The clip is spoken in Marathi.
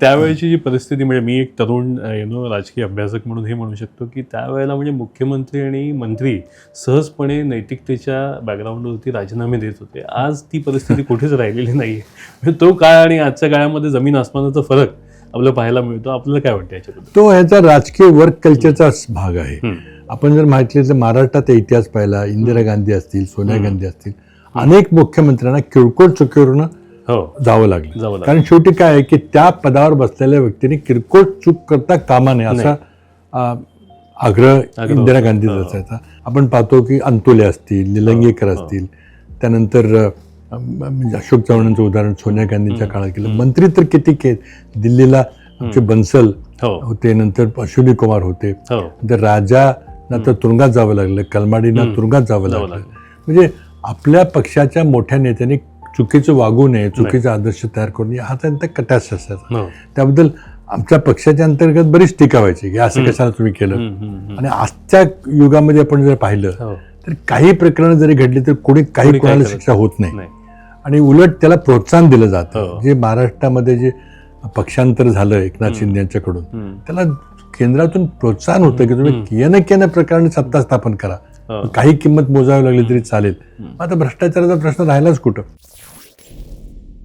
त्यावेळेची जी परिस्थिती म्हणजे मी एक तरुण राजकीय अभ्यासक म्हणून हे म्हणू शकतो की त्यावेळेला म्हणजे मुख्यमंत्री आणि मंत्री सहजपणे नैतिकतेच्या बॅकग्राऊंडवरती राजीनामे देत होते. आज ती परिस्थिती कुठेच राहिलेली नाही आहे. म्हणजे तो काळ आणि आजच्या काळामध्ये जमीन आसमानाचा फरक आपल्याला पाहायला मिळतो. आपल्याला काय वाटतं याच्याबद्दल? तो ह्याचा राजकीय वर्क कल्चरचाच भाग आहे. आपण जर माहिती तर महाराष्ट्रात इतिहास पाहिला, इंदिरा गांधी असतील, सोनिया गांधी असतील, अनेक मुख्यमंत्र्यांना किरकोळ चुकीवरून जावं लागलं. कारण शेवटी काय आहे की त्या पदावर बसलेल्या व्यक्तीने किरकोळ चूक करता कामा नये असा आग्रह इंदिरा गांधीचा असायचा. आपण पाहतो की अंतुले असतील, निलंगेकर असतील, त्यानंतर म्हणजे अशोक चव्हाणांचं उदाहरण सोनिया गांधींच्या काळात केलं. मंत्री तर किती केले. दिल्लीला आमचे बन्सल होते, नंतर अश्विनी कुमार होते, नंतर राजांना तर तुरुंगात जावं लागलं, कलमाडींना तुरुंगात जावं लागलं. म्हणजे आपल्या पक्षाच्या मोठ्या नेत्यांनी चुकीचं वागू नये, चुकीचा आदर्श तयार करू नये हा त्यांचा कटाक्ष असायचा. त्याबद्दल आमच्या पक्षाच्या अंतर्गत बरीच टीका व्हायची की असं कशाला तुम्ही केलं. आणि आजच्या युगामध्ये आपण जर पाहिलं तर काही प्रकरणं जरी घडली तर काही कोणाला शिक्षा होत नाही आणि उलट त्याला प्रोत्साहन दिलं जातं. जे महाराष्ट्रामध्ये जे पक्षांतर झालं एकनाथ शिंदे यांच्याकडून, त्याला केंद्रातून प्रोत्साहन होतं की तुम्ही येणं प्रकारे सत्ता स्थापन करा, काही किंमत मोजावी लागली तरी चालेल. आता भ्रष्टाचाराचा प्रश्न राहिलाच कुठं.